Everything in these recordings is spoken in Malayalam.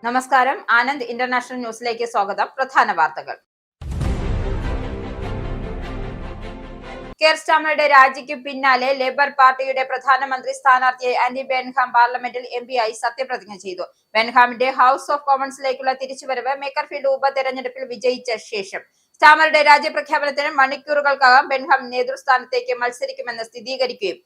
നമസ്കാരം. ആനന്ദ് ഇന്റർനാഷണൽ ന്യൂസിലേക്ക് സ്വാഗതം. പ്രധാന വാർത്തകൾ. കെയർ സ്റ്റാമറുടെ രാജിക്ക് പിന്നാലെ ലേബർ പാർട്ടിയുടെ പ്രധാനമന്ത്രി സ്ഥാനാർത്ഥിയായി ആന്റി ബെൻഹാം പാർലമെന്റിൽ എംപിയായി സത്യപ്രതിജ്ഞ ചെയ്തു. ബെൻഹാമിന്റെ ഹൌസ് ഓഫ് കോമൺസിലേക്കുള്ള തിരിച്ചുവരവ് മേക്കർഫീൽഡ് ഉപതെരഞ്ഞെടുപ്പിൽ വിജയിച്ച ശേഷം സ്റ്റാമറുടെ രാജ്യപ്രഖ്യാപനത്തിന് മണിക്കൂറുകൾക്കകം ബെൻഹാം നേതൃസ്ഥാനത്തേക്ക് മത്സരിക്കുമെന്ന് സ്ഥിരീകരിക്കുകയും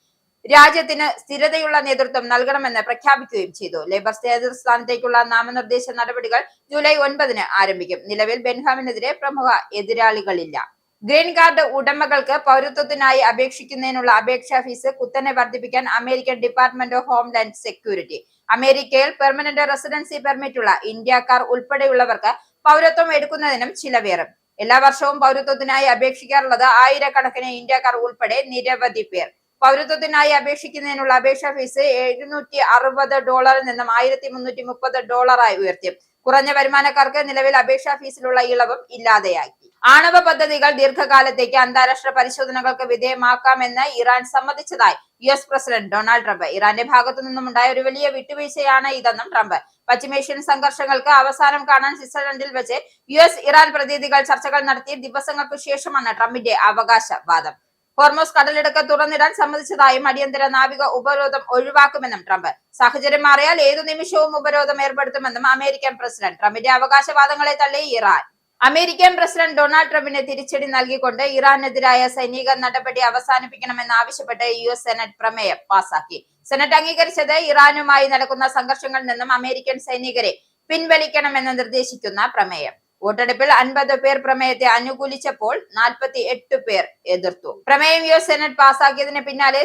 രാജ്യത്തിന് സ്ഥിരതയുള്ള നേതൃത്വം നൽകണമെന്ന് പ്രഖ്യാപിക്കുകയും ചെയ്തു. ലേബർ നേതൃസ്ഥാനത്തേക്കുള്ള നാമനിർദ്ദേശ നടപടികൾ ജൂലൈ 9 ആരംഭിക്കും. നിലവിൽ ബെൻഹാമിനെതിരെ പ്രമുഖ എതിരാളികളില്ല. ഗ്രീൻ കാർഡ് ഉടമകൾക്ക് പൗരത്വത്തിനായി അപേക്ഷിക്കുന്നതിനുള്ള അപേക്ഷാ ഫീസ് കുത്തനെ വർദ്ധിപ്പിക്കാൻ American department of homeland security. അമേരിക്കയിൽ പെർമനന്റ് റെസിഡൻസി പെർമിറ്റുള്ള ഇന്ത്യക്കാർ ഉൾപ്പെടെയുള്ളവർക്ക് പൗരത്വം എടുക്കുന്നതിനും ചിലവേറും. എല്ലാ വർഷവും പൗരത്വത്തിനായി അപേക്ഷിക്കാറുള്ളത് ആയിരക്കണക്കിന് ഇന്ത്യക്കാർ ഉൾപ്പെടെ നിരവധി പേർ. പൗരത്വത്തിനായി അപേക്ഷിക്കുന്നതിനുള്ള അപേക്ഷാ ഫീസ് $760 നിന്നും $1330 ഉയർത്തി. കുറഞ്ഞ വരുമാനക്കാർക്ക് നിലവിൽ അപേക്ഷാ ഫീസിലുള്ള ഇളവും ഇല്ലാതെയാക്കി. ആണവ പദ്ധതികൾ ദീർഘകാലത്തേക്ക് അന്താരാഷ്ട്ര പരിശോധനകൾക്ക് വിധേയമാക്കാമെന്ന് ഇറാൻ സമ്മതിച്ചതായി US പ്രസിഡന്റ് ഡൊണാൾഡ് ട്രംപ്. ഇറാന്റെ ഭാഗത്തു നിന്നുമുണ്ടായ ഒരു വലിയ വിട്ടുവീഴ്ചയാണ് ഇതെന്നും ട്രംപ്. പശ്ചിമേഷ്യൻ സംഘർഷങ്ങൾക്ക് അവസാനം കാണാൻ സ്വിറ്റ്സർലൻഡിൽ വെച്ച് US ഇറാൻ പ്രതിനിധികൾ ചർച്ചകൾ നടത്തിയ ദിവസങ്ങൾക്ക് ശേഷമാണ് ട്രംപിന്റെ അവകാശവാദം. ഹോർമോസ് കടലിടുക്ക് തുറന്നിടാൻ സമ്മതിച്ചതായും അടിയന്തര നാവിക ഉപരോധം ഒഴിവാക്കുമെന്നും ട്രംപ്. സാഹചര്യം മാറിയാൽ ഏതു നിമിഷവും ഉപരോധം ഏർപ്പെടുത്തുമെന്നും അമേരിക്കൻ പ്രസിഡന്റ്. ട്രംപിന്റെ അവകാശവാദങ്ങളെ തള്ളി ഇറാൻ. അമേരിക്കൻ പ്രസിഡന്റ് ഡൊണാൾഡ് ട്രംപിന് തിരിച്ചടി നൽകിക്കൊണ്ട് ഇറാനെതിരായ സൈനിക നടപടി അവസാനിപ്പിക്കണമെന്ന് ആവശ്യപ്പെട്ട് US സെനറ്റ് പ്രമേയം പാസാക്കി. സെനറ്റ് അംഗീകരിച്ചത് ഇറാനുമായി നടക്കുന്ന സംഘർഷങ്ങളിൽ നിന്നും അമേരിക്കൻ സൈനികരെ പിൻവലിക്കണമെന്ന് നിർദ്ദേശിക്കുന്ന പ്രമേയം. വോട്ടെടുപ്പിൽ 50 പേർ പ്രമേയത്തെ അനുകൂലിച്ചപ്പോൾ 48 പേർ എതിർത്തു. പ്രമേയം US സെനറ്റ് പാസാക്കിയതിന് പിന്നാലെ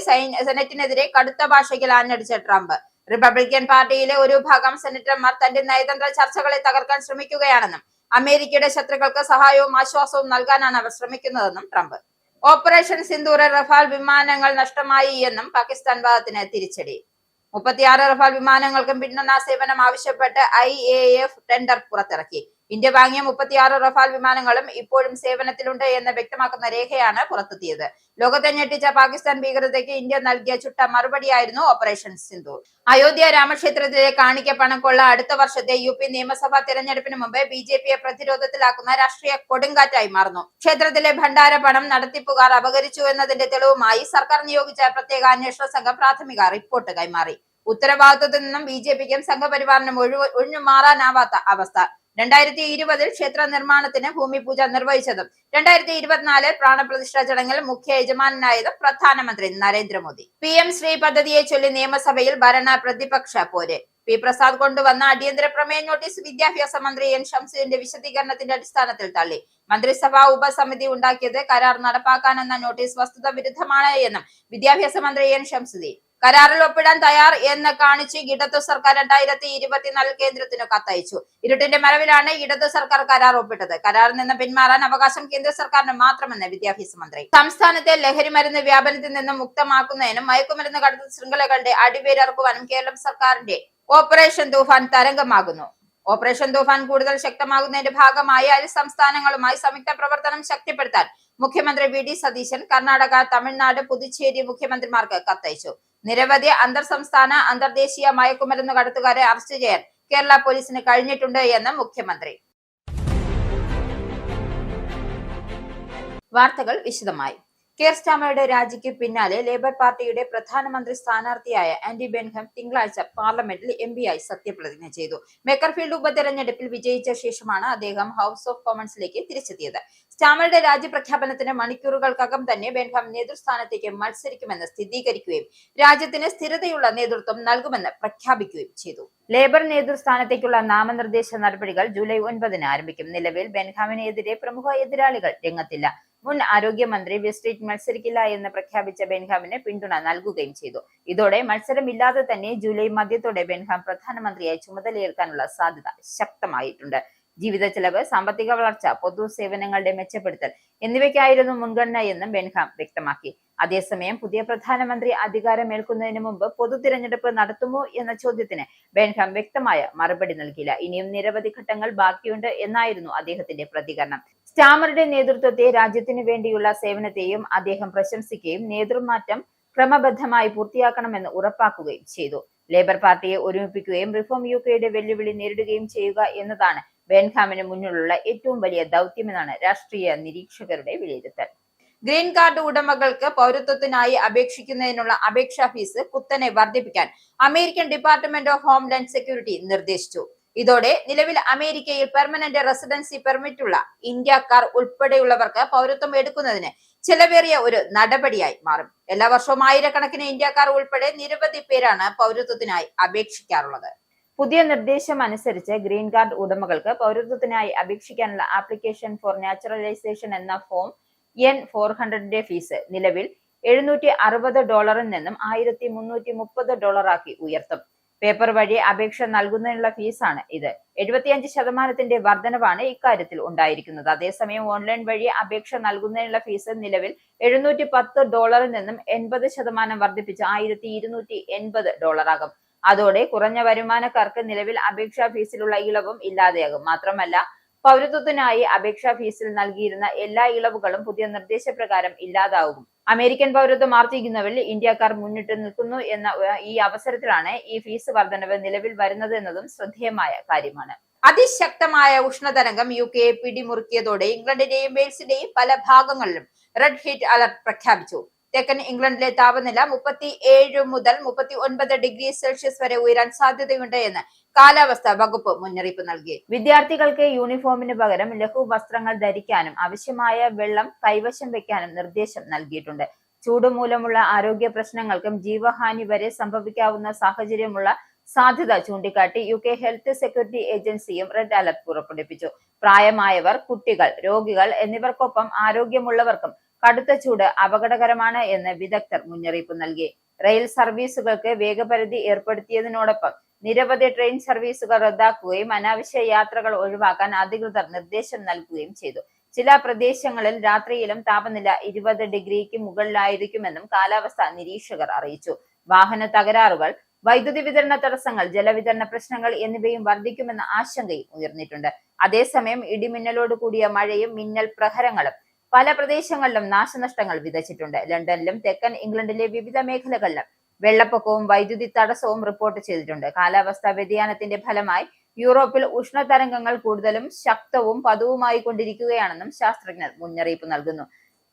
സെനറ്റിനെതിരെ കടുത്ത ഭാഷയിൽ ആഞ്ഞടിച്ച ട്രംപ്. റിപ്പബ്ലിക്കൻ പാർട്ടിയിലെ ഒരു ഭാഗം സെനറ്റർമാർ തന്റെ നയതന്ത്ര ചർച്ചകളെ തകർക്കാൻ ശ്രമിക്കുകയാണെന്നും അമേരിക്കയുടെ ശത്രുക്കൾക്ക് സഹായവും ആശ്വാസവും നൽകാനാണ് അവർ ശ്രമിക്കുന്നതെന്നും ട്രംപ്. ഓപ്പറേഷൻ സിന്ദൂറിൽ റഫാൽ വിമാനങ്ങൾ നഷ്ടമായി എന്നും പാകിസ്ഥാൻ വാദത്തിന് തിരിച്ചടി. 36 റഫാൽ വിമാനങ്ങൾക്കും പിന്തുണാ സേവനം ആവശ്യപ്പെട്ട് IAF ടെൻഡർ പുറത്തിറക്കി. ഇന്ത്യ വാങ്ങിയ 36 റഫാൽ വിമാനങ്ങളും ഇപ്പോഴും സേവനത്തിലുണ്ട് എന്ന് വ്യക്തമാക്കുന്ന രേഖയാണ് പുറത്തെത്തിയത്. ലോകത്തെ ഞെട്ടിച്ച പാകിസ്ഥാൻ ഭീകരതയ്ക്ക് ഇന്ത്യ നൽകിയ ചുട്ട മറുപടിയായിരുന്നു ഓപ്പറേഷൻ സിന്ദൂർ. അയോധ്യ രാമക്ഷേത്രത്തിലെ കാണിക്ക പണക്കൊള്ള അടുത്ത വർഷത്തെ UP നിയമസഭാ തെരഞ്ഞെടുപ്പിന് മുമ്പ് BJPയെ പ്രതിരോധത്തിലാക്കുന്ന രാഷ്ട്രീയ കൊടുങ്കാറ്റായി മാറുന്നു. ക്ഷേത്രത്തിലെ ഭണ്ഡാര പണം നടത്തിപ്പുകാർ അപഹരിച്ചു എന്നതിന്റെ തെളിവുമായി സർക്കാർ നിയോഗിച്ച പ്രത്യേക അന്വേഷണ സംഘം പ്രാഥമിക റിപ്പോർട്ട് കൈമാറി. ഉത്തരവാദിത്വത്തിൽ നിന്നും BJPക്കും സംഘപരിവാറിനും ഒഴിഞ്ഞു മാറാനാവാത്ത അവസ്ഥ. 2020 ക്ഷേത്ര നിർമ്മാണത്തിന് ഭൂമി പൂജ നിർവഹിച്ചതും 2024 പ്രാണപ്രതിഷ്ഠാ ചടങ്ങിൽ മുഖ്യ യജമാനായതും പ്രധാനമന്ത്രി നരേന്ദ്രമോദി. PM ശ്രീ പദ്ധതിയെ ചൊല്ലി നിയമസഭയിൽ ഭരണ പ്രതിപക്ഷ പോര്. P പ്രസാദ് കൊണ്ടുവന്ന അടിയന്തര പ്രമേയ നോട്ടീസ് വിദ്യാഭ്യാസ മന്ത്രി N ഷംസുദ്ദീന്റെ വിശദീകരണത്തിന്റെ അടിസ്ഥാനത്തിൽ തള്ളി. മന്ത്രിസഭാ ഉപസമിതി ഉണ്ടാക്കിയത് കരാർ നടപ്പാക്കാനെന്ന നോട്ടീസ് വസ്തുത വിരുദ്ധമാണ് എന്നും വിദ്യാഭ്യാസ മന്ത്രി N ഷംസുദ്ദീൻ. കരാറിൽ ഒപ്പിടാൻ തയ്യാർ എന്ന് കാണിച്ച് ഇടതു സർക്കാർ 2024 കേന്ദ്രത്തിന് കത്തയച്ചു. ഇരുട്ടിന്റെ മറവിലാണ് ഇടതു സർക്കാർ കരാർ ഒപ്പിട്ടത്. കരാറിൽ നിന്ന് പിന്മാറാൻ അവകാശം കേന്ദ്ര സർക്കാരിന് മാത്രമെന്ന് വിദ്യാഭ്യാസ മന്ത്രി. സംസ്ഥാനത്തെ ലഹരിമരുന്ന് വ്യാപനത്തിൽ നിന്നും മുക്തമാക്കുന്നതിനും മയക്കുമരുന്ന് കടത്ത് ശൃംഖലകളുടെ അടിവേരറുക്കുവാനും കേരളം സർക്കാരിന്റെ ഓപ്പറേഷൻ തൂഫാൻ തരംഗമാകുന്നു. ഓപ്പറേഷൻ തൂഫാൻ കൂടുതൽ ശക്തമാകുന്നതിന്റെ ഭാഗമായി അയൽ സംസ്ഥാനങ്ങളുമായി സംയുക്ത പ്രവർത്തനം ശക്തിപ്പെടുത്താൻ മുഖ്യമന്ത്രി VD സതീശൻ കർണാടക, തമിഴ്നാട്, പുതുച്ചേരി മുഖ്യമന്ത്രിമാർക്ക് കത്തയച്ചു. നിരവധി അന്തർ സംസ്ഥാന അന്തർദേശീയ മയക്കുമരുന്ന് കടത്തുകാരെ അറസ്റ്റ് ചെയ്യാൻ കേരള പോലീസിന് കഴിഞ്ഞിട്ടുണ്ട് എന്ന് മുഖ്യമന്ത്രി. വാർത്തകൾ വിശദമായി. കെയർ സ്റ്റാമറുടെ രാജിക്ക് പിന്നാലെ ലേബർ പാർട്ടിയുടെ പ്രധാനമന്ത്രി സ്ഥാനാർത്ഥിയായ ആന്റി ബെൻഹാം തിങ്കളാഴ്ച പാർലമെന്റിൽ എംപിയായി സത്യപ്രതിജ്ഞ ചെയ്തു. മേക്കർഫീൽഡ് ഉപതെരഞ്ഞെടുപ്പിൽ വിജയിച്ച ശേഷമാണ് അദ്ദേഹം ഹൌസ് ഓഫ് കോമൺസിലേക്ക് തിരിച്ചെത്തിയത്. സ്റ്റാമറുടെ രാജ്യപ്രഖ്യാപനത്തിന് മണിക്കൂറുകൾക്കകം തന്നെ ബെൻഹാം നേതൃസ്ഥാനത്തേക്ക് മത്സരിക്കുമെന്ന് സ്ഥിരീകരിക്കുകയും രാജ്യത്തിന് സ്ഥിരതയുള്ള നേതൃത്വം നൽകുമെന്ന് പ്രഖ്യാപിക്കുകയും ചെയ്തു. ലേബർ നേതൃസ്ഥാനത്തേക്കുള്ള നാമനിർദ്ദേശ നടപടികൾ ജൂലൈ 9 ആരംഭിക്കും. നിലവിൽ ബെൻഹാമിനെതിരെ പ്രമുഖ എതിരാളികൾ രംഗത്തില്ല. മുൻ ആരോഗ്യമന്ത്രി വെസ്റ്റിറ്റ് മത്സരിക്കില്ല എന്ന് പ്രഖ്യാപിച്ച ബെൻഹാമിന് പിന്തുണ നൽകുകയും ചെയ്തു. ഇതോടെ മത്സരമില്ലാതെ തന്നെ ജൂലൈ മധ്യത്തോടെ ബെൻഹാം പ്രധാനമന്ത്രിയായി ചുമതലയേൽക്കാനുള്ള സാധ്യത ശക്തമായിട്ടുണ്ട്. ജീവിത ചെലവ്, സാമ്പത്തിക വളർച്ച, പൊതുസേവനങ്ങളുടെ മെച്ചപ്പെടുത്തൽ എന്നിവയ്ക്കായിരുന്നു മുൻഗണന എന്നും ബെൻഹാം വ്യക്തമാക്കി. അതേസമയം പുതിയ പ്രധാനമന്ത്രി അധികാരമേൽക്കുന്നതിന് മുമ്പ് പൊതു തിരഞ്ഞെടുപ്പ് നടത്തുമോ എന്ന ചോദ്യത്തിന് ബെൻഹാം വ്യക്തമായ മറുപടി നൽകിയില്ല. ഇനിയും നിരവധി ഘട്ടങ്ങൾ ബാക്കിയുണ്ട് എന്നായിരുന്നു അദ്ദേഹത്തിന്റെ പ്രതികരണം. സ്റ്റാമറുടെ നേതൃത്വത്തെ രാജ്യത്തിനു വേണ്ടിയുള്ള സേവനത്തെയും അദ്ദേഹം പ്രശംസിക്കുകയും നേതൃമാറ്റം ക്രമബദ്ധമായി പൂർത്തിയാക്കണമെന്ന് ഉറപ്പാക്കുകയും ചെയ്തു. ലേബർ പാർട്ടിയെ ഒരുമിപ്പിക്കുകയും റിഫോം യുകെയുടെ വെല്ലുവിളി നേരിടുകയും ചെയ്യുക എന്നതാണ് ബെൻഹാമിന് മുന്നിലുള്ള ഏറ്റവും വലിയ ദൗത്യമെന്നാണ് രാഷ്ട്രീയ നിരീക്ഷകരുടെ വിലയിരുത്തൽ. ഗ്രീൻ കാർഡ് ഉടമകൾക്ക് പൗരത്വത്തിനായി അപേക്ഷിക്കുന്നതിനുള്ള അപേക്ഷാ ഫീസ് കുത്തനെ വർദ്ധിപ്പിക്കാൻ American department of homeland security നിർദ്ദേശിച്ചു. ഇതോടെ നിലവിൽ അമേരിക്കയിൽ പെർമനന്റ് റെസിഡൻസി പെർമിറ്റുള്ള ഇന്ത്യക്കാർ ഉൾപ്പെടെയുള്ളവർക്ക് പൗരത്വം എടുക്കുന്നതിന് ചെലവേറിയ ഒരു നടപടിയായി മാറും. എല്ലാ വർഷവും ആയിരക്കണക്കിന് ഇന്ത്യക്കാർ ഉൾപ്പെടെ നിരവധി പേരാണ് പൗരത്വത്തിനായി അപേക്ഷിക്കാറുള്ളത്. പുതിയ നിർദ്ദേശം അനുസരിച്ച് ഗ്രീൻ കാർഡ് ഉടമകൾക്ക് പൗരത്വത്തിനായി അപേക്ഷിക്കാനുള്ള ആപ്ലിക്കേഷൻ ഫോർ നാച്ചുറലൈസേഷൻ എന്ന ഫോം N-400 ഫീസ് നിലവിൽ $760 നിന്നും $1330 ആക്കി ഉയർത്തും. പേപ്പർ വഴി അപേക്ഷ നൽകുന്നതിനുള്ള ഫീസാണ് ഇത്. 75% വർധനവാണ് ഇക്കാര്യത്തിൽ ഉണ്ടായിരിക്കുന്നത്. അതേസമയം ഓൺലൈൻ വഴി അപേക്ഷ നൽകുന്നതിനുള്ള ഫീസ് നിലവിൽ $710 നിന്നും 80% വർദ്ധിപ്പിച്ച് $1280 ആകും. അതോടെ കുറഞ്ഞ വരുമാനക്കാർക്ക് നിലവിൽ അപേക്ഷാ ഫീസിലുള്ള ഇളവും ഇല്ലാതെയാകും. മാത്രമല്ല, പൗരത്വത്തിനായി അപേക്ഷാ ഫീസിൽ നൽകിയിരുന്ന എല്ലാ ഇളവുകളും പുതിയ നിർദ്ദേശപ്രകാരം ഇല്ലാതാവും. അമേരിക്കൻ പൗരത്വം ആർജിക്കുന്നവരിൽ ഇന്ത്യക്കാർ മുന്നിട്ട് നിൽക്കുന്നു എന്ന ഈ അവസരത്തിലാണ് ഈ ഫീസ് വർധനവ് നിലവിൽ വരുന്നത് എന്നതും ശ്രദ്ധേയമായ കാര്യമാണ്. അതിശക്തമായ ഉഷ്ണതരംഗം യുകെയെ പിടിമുറുക്കിയതോടെ ഇംഗ്ലണ്ടിന്റെയും വെയിൽസിന്റെയും പല ഭാഗങ്ങളിലും റെഡ് ഹീറ്റ് അലർട്ട് പ്രഖ്യാപിച്ചു. തെക്കൻ ഇംഗ്ലണ്ടിലെ താപനില 37 മുതൽ 39 ഡിഗ്രി സെൽഷ്യസ് വരെ ഉയരാൻ സാധ്യതയുണ്ട് എന്ന് കാലാവസ്ഥാ വകുപ്പ് മുന്നറിയിപ്പ് നൽകി. വിദ്യാർത്ഥികൾക്ക് യൂണിഫോമിന് പകരം ലഘു വസ്ത്രങ്ങൾ ധരിക്കാനും ആവശ്യമായ വെള്ളം കൈവശം വെക്കാനും നിർദ്ദേശം നൽകിയിട്ടുണ്ട്. ചൂട് മൂലമുള്ള ആരോഗ്യ പ്രശ്നങ്ങൾക്കും ജീവഹാനി വരെ സംഭവിക്കാവുന്ന സാഹചര്യമുള്ള സാധ്യത ചൂണ്ടിക്കാട്ടി UK ഹെൽത്ത് സെക്യൂരിറ്റി ഏജൻസിയും റെഡ് അലർട്ട് പുറപ്പെടുവിച്ചു. പ്രായമായവർ, കുട്ടികൾ, രോഗികൾ എന്നിവർക്കൊപ്പം ആരോഗ്യമുള്ളവർക്കും കടുത്ത ചൂട് അപകടകരമാണ് എന്ന് വിദഗ്ധർ മുന്നറിയിപ്പ് നൽകി. റെയിൽ സർവീസുകൾക്ക് വേഗപരിധി ഏർപ്പെടുത്തിയതിനോടൊപ്പം നിരവധി ട്രെയിൻ സർവീസുകൾ റദ്ദാക്കുകയും അനാവശ്യ യാത്രകൾ ഒഴിവാക്കാൻ അധികൃതർ നിർദ്ദേശം നൽകുകയും ചെയ്തു. ചില പ്രദേശങ്ങളിൽ രാത്രിയിലും താപനില 20 ഡിഗ്രിക്ക് മുകളിലായിരിക്കുമെന്നും കാലാവസ്ഥാ നിരീക്ഷകർ അറിയിച്ചു. വാഹന തകരാറുകൾ, വൈദ്യുതി വിതരണ തടസ്സങ്ങൾ, ജലവിതരണ പ്രശ്നങ്ങൾ എന്നിവയും വർദ്ധിക്കുമെന്ന ആശങ്കയും ഉയർന്നിട്ടുണ്ട്. അതേസമയം ഇടിമിന്നലോട് കൂടിയ മഴയും മിന്നൽ പ്രഹരങ്ങളും പല പ്രദേശങ്ങളിലും നാശനഷ്ടങ്ങൾ വിതച്ചിട്ടുണ്ട്. ലണ്ടനിലും തെക്കൻ ഇംഗ്ലണ്ടിലെ വിവിധ മേഖലകളിലും വെള്ളപ്പൊക്കവും വൈദ്യുതി തടസ്സവും റിപ്പോർട്ട് ചെയ്തിട്ടുണ്ട്. കാലാവസ്ഥാ വ്യതിയാനത്തിന്റെ ഫലമായി യൂറോപ്പിൽ ഉഷ്ണതരംഗങ്ങൾ കൂടുതലും ശക്തവും പതിവുമായി കൊണ്ടിരിക്കുകയാണെന്നും ശാസ്ത്രജ്ഞർ മുന്നറിയിപ്പ് നൽകുന്നു.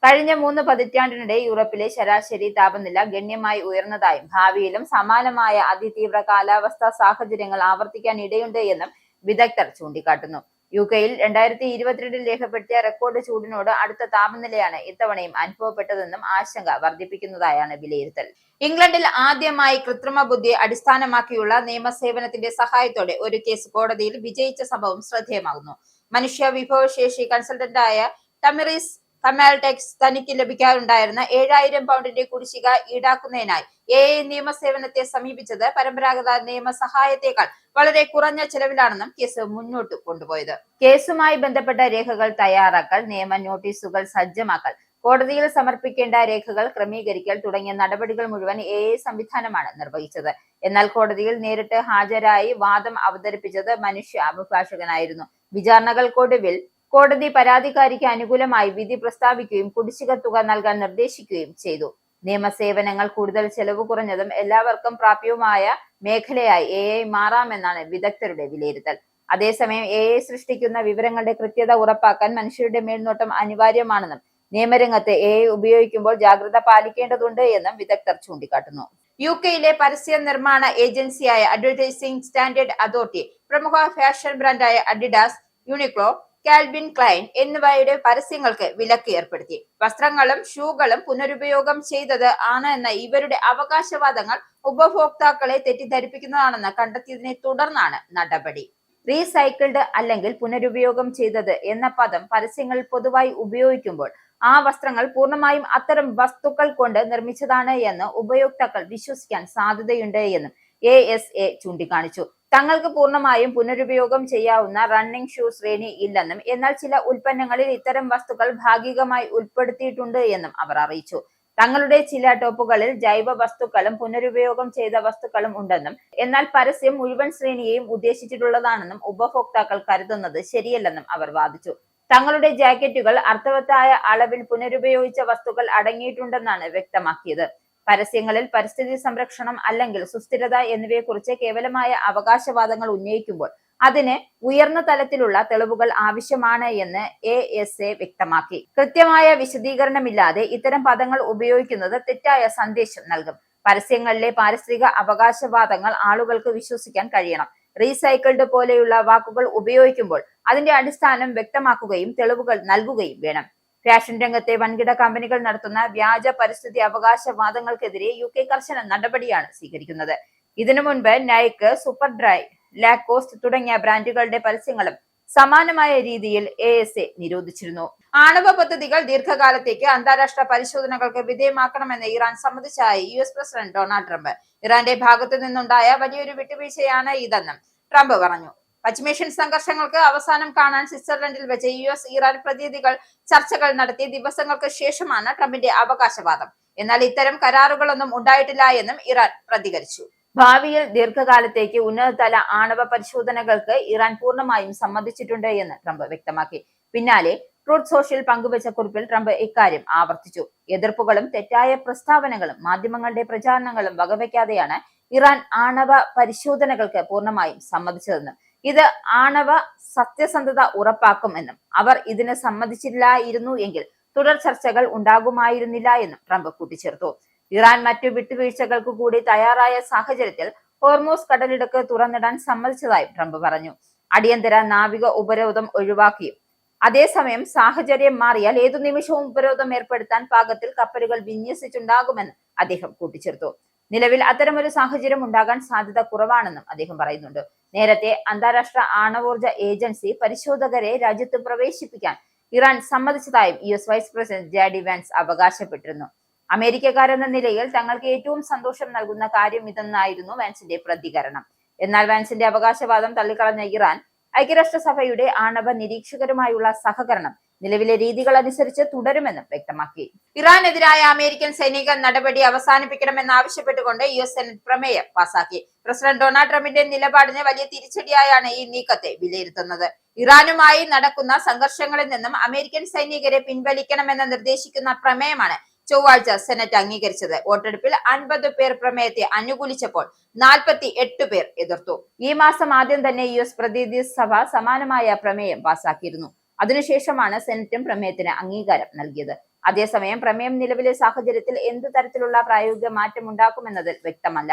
കഴിഞ്ഞ 3 പതിറ്റാണ്ടിനിടെ യൂറോപ്പിലെ ശരാശരി താപനില ഗണ്യമായി ഉയർന്നതായും ഭാവിയിലും സമാനമായ അതിതീവ്ര കാലാവസ്ഥാ സാഹചര്യങ്ങൾ ആവർത്തിക്കാൻ ഇടയുണ്ട് എന്നും വിദഗ്ധർ ചൂണ്ടിക്കാട്ടുന്നു. യുകെയിൽ 2022 രേഖപ്പെടുത്തിയ റെക്കോർഡ് ചൂടിനോട് അടുത്ത താപനിലയാണ് ഇത്തവണയും അനുഭവപ്പെട്ടതെന്നും ആശങ്ക വർദ്ധിപ്പിക്കുന്നതായാണ് വിലയിരുത്തൽ. ഇംഗ്ലണ്ടിൽ ആദ്യമായി കൃത്രിമ ബുദ്ധിയെ അടിസ്ഥാനമാക്കിയുള്ള നിയമസേവനത്തിന്റെ സഹായത്തോടെ ഒരു കേസ് കോടതിയിൽ വിജയിച്ച സംഭവം ശ്രദ്ധേയമാകുന്നു. മനുഷ്യ വിഭവശേഷി കൺസൾട്ടന്റായ ടമിറിസ് കമാൽടെക്സ് തനിക്ക് ലഭിക്കാറുണ്ടായിരുന്ന 7000 പൗണ്ടിന്റെ കുടിശ്ശിക ഈടാക്കുന്നതിനായി AI നിയമസേവനത്തെ സമീപിച്ചത് പരമ്പരാഗത നിയമസഹായത്തേക്കാൾ വളരെ കുറഞ്ഞ ചെലവിലാണെന്നും കേസ് മുന്നോട്ട് കൊണ്ടുപോയത്. കേസുമായി ബന്ധപ്പെട്ട രേഖകൾ തയ്യാറാക്കൽ, നിയമ നോട്ടീസുകൾ സജ്ജമാക്കൽ, കോടതിയിൽ സമർപ്പിക്കേണ്ട രേഖകൾ ക്രമീകരിക്കൽ തുടങ്ങിയ നടപടികൾ മുഴുവൻ AI സംവിധാനമാണ് നിർവഹിച്ചത്. എന്നാൽ കോടതിയിൽ നേരിട്ട് ഹാജരായി വാദം അവതരിപ്പിച്ചത് മനുഷ്യ അഭിഭാഷകനായിരുന്നു. വിചാരണകൾക്കൊടുവിൽ കോടതി പരാതിക്കാരിക്ക് അനുകൂലമായി വിധി പ്രസ്താവിക്കുകയും കുടിശ്ശിക തുക നൽകാൻ നിർദ്ദേശിക്കുകയും ചെയ്തു. നിയമസേവനങ്ങൾ കൂടുതൽ ചെലവ് കുറഞ്ഞതും എല്ലാവർക്കും പ്രാപ്യവുമായ മേഖലയായി AI മാറാമെന്നാണ് വിദഗ്ധരുടെ വിലയിരുത്തൽ. അതേസമയം AI സൃഷ്ടിക്കുന്ന വിവരങ്ങളുടെ കൃത്യത ഉറപ്പാക്കാൻ മനുഷ്യരുടെ മേൽനോട്ടം അനിവാര്യമാണെന്നും നിയമരംഗത്ത് AI ഉപയോഗിക്കുമ്പോൾ ജാഗ്രത പാലിക്കേണ്ടതുണ്ട് എന്നും വിദഗ്ധർ ചൂണ്ടിക്കാട്ടുന്നു. യുകെയിലെ പരസ്യ നിർമ്മാണ ഏജൻസിയായ അഡ്വർടൈസിംഗ് സ്റ്റാൻഡേർഡ് അതോറിറ്റി പ്രമുഖ ഫാഷൻ ബ്രാൻഡായ അഡിഡാസ്, യൂണിക്ലോ, കാൽവിൻ ക്ലൈൻ എന്നിവയുടെ പരസ്യങ്ങൾക്ക് വിലക്ക് ഏർപ്പെടുത്തി. വസ്ത്രങ്ങളും ഷൂകളും പുനരുപയോഗം ചെയ്തത് ആണ് എന്ന ഇവരുടെ അവകാശവാദങ്ങൾ ഉപഭോക്താക്കളെ തെറ്റിദ്ധരിപ്പിക്കുന്നതാണെന്ന് കണ്ടെത്തിയതിനെ തുടർന്നാണ് നടപടി. റീസൈക്കിൾഡ് അല്ലെങ്കിൽ പുനരുപയോഗം ചെയ്തത് എന്ന പദം പരസ്യങ്ങളിൽ പൊതുവായി ഉപയോഗിക്കുമ്പോൾ ആ വസ്ത്രങ്ങൾ പൂർണ്ണമായും അത്തരം വസ്തുക്കൾ കൊണ്ട് നിർമ്മിച്ചതാണ് എന്ന് ഉപയോക്താക്കൾ വിശ്വസിക്കാൻ സാധ്യതയുണ്ട് എന്നും ASA ചൂണ്ടിക്കാണിച്ചു. തങ്ങൾക്ക് പൂർണ്ണമായും പുനരുപയോഗം ചെയ്യാവുന്ന റണ്ണിംഗ് ഷൂ ശ്രേണി ഇല്ലെന്നും എന്നാൽ ചില ഉൽപ്പന്നങ്ങളിൽ ഇത്തരം വസ്തുക്കൾ ഭാഗികമായി ഉൾപ്പെടുത്തിയിട്ടുണ്ട് എന്നും അവർ അറിയിച്ചു. തങ്ങളുടെ ചില ടോപ്പുകളിൽ ജൈവ വസ്തുക്കളും പുനരുപയോഗം ചെയ്ത വസ്തുക്കളും ഉണ്ടെന്നും എന്നാൽ പരസ്യം മുഴുവൻ ശ്രേണിയെയും ഉദ്ദേശിച്ചിട്ടുള്ളതാണെന്നും ഉപഭോക്താക്കൾ കരുതുന്നത് ശരിയല്ലെന്നും അവർ വാദിച്ചു. തങ്ങളുടെ ജാക്കറ്റുകൾ അർത്ഥവത്തായ അളവിൽ പുനരുപയോഗിച്ച വസ്തുക്കൾ അടങ്ങിയിട്ടുണ്ടെന്നാണ് വ്യക്തമാക്കിയത്. പരസ്യങ്ങളിൽ പരിസ്ഥിതി സംരക്ഷണം അല്ലെങ്കിൽ സുസ്ഥിരത എന്നിവയെക്കുറിച്ച് കേവലമായ അവകാശവാദങ്ങൾ ഉന്നയിക്കുമ്പോൾ അതിന് ഉയർന്ന തലത്തിലുള്ള തെളിവുകൾ ആവശ്യമാണ് എന്ന് ASA വ്യക്തമാക്കി. കൃത്യമായ വിശദീകരണമില്ലാതെ ഇത്തരം പദങ്ങൾ ഉപയോഗിക്കുന്നത് തെറ്റായ സന്ദേശം നൽകും. പരസ്യങ്ങളിലെ പാരിസ്ഥിതിക അവകാശവാദങ്ങൾ ആളുകൾക്ക് വിശ്വസിക്കാൻ കഴിയണം. റീസൈക്കിൾഡ് പോലെയുള്ള വാക്കുകൾ ഉപയോഗിക്കുമ്പോൾ അതിന്റെ അടിസ്ഥാനം വ്യക്തമാക്കുകയും തെളിവുകൾ നൽകുകയും വേണം. ഫാഷൻ രംഗത്തെ വൻകിട കമ്പനികൾ നടത്തുന്ന വ്യാജ പരിസ്ഥിതി അവകാശവാദങ്ങൾക്കെതിരെ UK കർശന നടപടിയാണ് സ്വീകരിക്കുന്നത്. ഇതിനു മുൻപ് നൈക്ക്, സൂപ്പർഡ്രൈ, ലാക്കോസ്റ്റ് തുടങ്ങിയ ബ്രാൻഡുകളുടെ പരസ്യങ്ങളും സമാനമായ രീതിയിൽ ASA നിരോധിച്ചിരുന്നു. ആണവ പദ്ധതികൾ ദീർഘകാലത്തേക്ക് അന്താരാഷ്ട്ര പരിശോധനകൾക്ക് വിധേയമാക്കണമെന്ന് ഇറാൻ സമ്മതിച്ചതായി US പ്രസിഡന്റ് ഡൊണാൾഡ് ട്രംപ്. ഇറാന്റെ ഭാഗത്തു നിന്നുണ്ടായ വലിയൊരു വിട്ടുവീഴ്ചയാണ് ഇതെന്നും ട്രംപ് പറഞ്ഞു. പശ്ചിമേഷ്യൻ സംഘർഷങ്ങൾക്ക് അവസാനം കാണാൻ സ്വിറ്റ്സർലൻഡിൽ വെച്ച് US ഇറാൻ പ്രതിനിധികൾ ചർച്ചകൾ നടത്തിയ ദിവസങ്ങൾക്ക് ശേഷമാണ് ട്രംപിന്റെ അവകാശവാദം. എന്നാൽ ഇത്തരം കരാറുകളൊന്നും ഉണ്ടായിട്ടില്ല എന്നും ഇറാൻ പ്രതികരിച്ചു. ഭാവിയിൽ ദീർഘകാലത്തേക്ക് ഉന്നതതല ആണവ പരിശോധനകൾക്ക് ഇറാൻ പൂർണ്ണമായും സമ്മതിച്ചിട്ടുണ്ട് എന്ന് ട്രംപ് വ്യക്തമാക്കി. പിന്നാലെ ട്രൂത്ത് സോഷ്യൽ പങ്കുവച്ച കുറിപ്പിൽ ട്രംപ് ഇക്കാര്യം ആവർത്തിച്ചു. എതിർപ്പുകളും തെറ്റായ പ്രസ്താവനകളും മാധ്യമങ്ങളുടെ പ്രചാരണങ്ങളും വകവയ്ക്കാതെയാണ് ഇറാൻ ആണവ പരിശോധനകൾക്ക് പൂർണ്ണമായും സമ്മതിച്ചതെന്നും ഇത് ആണവ സത്യസന്ധത ഉറപ്പാക്കുമെന്നും അവർ ഇതിന് സമ്മതിച്ചില്ലായിരുന്നു എങ്കിൽ തുടർ ചർച്ചകൾ ഉണ്ടാകുമായിരുന്നില്ല എന്നും ട്രംപ് കൂട്ടിച്ചേർത്തു. ഇറാൻ മറ്റു വിട്ടുവീഴ്ചകൾക്ക് കൂടി തയ്യാറായ സാഹചര്യത്തിൽ ഹോർമൂസ് കടലിടുക്ക് തുറന്നിടാൻ സമ്മതിച്ചതായും ട്രംപ് പറഞ്ഞു. അടിയന്തര നാവിക ഉപരോധം ഒഴിവാക്കിയും അതേസമയം സാഹചര്യം മാറിയാൽ ഏതു നിമിഷവും ഉപരോധം ഏർപ്പെടുത്താൻ പാകത്തിൽ കപ്പലുകൾ വിന്യസിച്ചുണ്ടാകുമെന്ന് അദ്ദേഹം കൂട്ടിച്ചേർത്തു. നിലവിൽ അത്തരമൊരു സാഹചര്യം ഉണ്ടാകാൻ സാധ്യത കുറവാണെന്നും അദ്ദേഹം പറയുന്നുണ്ട്. നേരത്തെ അന്താരാഷ്ട്ര ആണവോർജ ഏജൻസി പരിശോധകരെ രാജ്യത്ത് പ്രവേശിപ്പിക്കാൻ ഇറാൻ സമ്മതിച്ചതായും US vice president JD Vance അവകാശപ്പെട്ടിരുന്നു. അമേരിക്കക്കാരെന്ന നിലയിൽ തങ്ങൾക്ക് ഏറ്റവും സന്തോഷം നൽകുന്ന കാര്യം ഇതെന്നായിരുന്നു വാൻസിന്റെ പ്രതികരണം. എന്നാൽ വാൻസിന്റെ അവകാശവാദം തള്ളിക്കളഞ്ഞ ഇറാൻ ഐക്യരാഷ്ട്രസഭയുടെ ആണവ നിരീക്ഷകരുമായുള്ള സഹകരണം നിലവിലെ രീതികൾ അനുസരിച്ച് തുടരുമെന്നും വ്യക്തമാക്കി. ഇറാനെതിരായ അമേരിക്കൻ സൈനിക നടപടി അവസാനിപ്പിക്കണമെന്ന് ആവശ്യപ്പെട്ടുകൊണ്ട് US സെനറ്റ് പ്രമേയം പാസാക്കി. പ്രസിഡന്റ് ഡൊണാൾഡ് ട്രംപിന്റെ നിലപാടിന് വലിയ തിരിച്ചടിയായാണ് ഈ നീക്കത്തെ വിലയിരുത്തുന്നത്. ഇറാനുമായി നടക്കുന്ന സംഘർഷങ്ങളിൽ നിന്നും അമേരിക്കൻ സൈനികരെ പിൻവലിക്കണമെന്ന് നിർദ്ദേശിക്കുന്ന പ്രമേയമാണ് ചൊവ്വാഴ്ച സെനറ്റ് അംഗീകരിച്ചത്. വോട്ടെടുപ്പിൽ 50 പേർ പ്രമേയത്തെ അനുകൂലിച്ചപ്പോൾ 48 പേർ എതിർത്തു. ഈ മാസം ആദ്യം തന്നെ US പ്രതിനിധി സഭ സമാനമായ പ്രമേയം പാസാക്കിയിരുന്നു. അതിനുശേഷമാണ് സെനറ്റും പ്രമേയത്തിന് അംഗീകാരം നൽകിയത്. അതേസമയം പ്രമേയം നിലവിലെ സാഹചര്യത്തിൽ എന്ത് തരത്തിലുള്ള പ്രായോഗിക മാറ്റം ഉണ്ടാക്കുമെന്നതിൽ വ്യക്തമല്ല.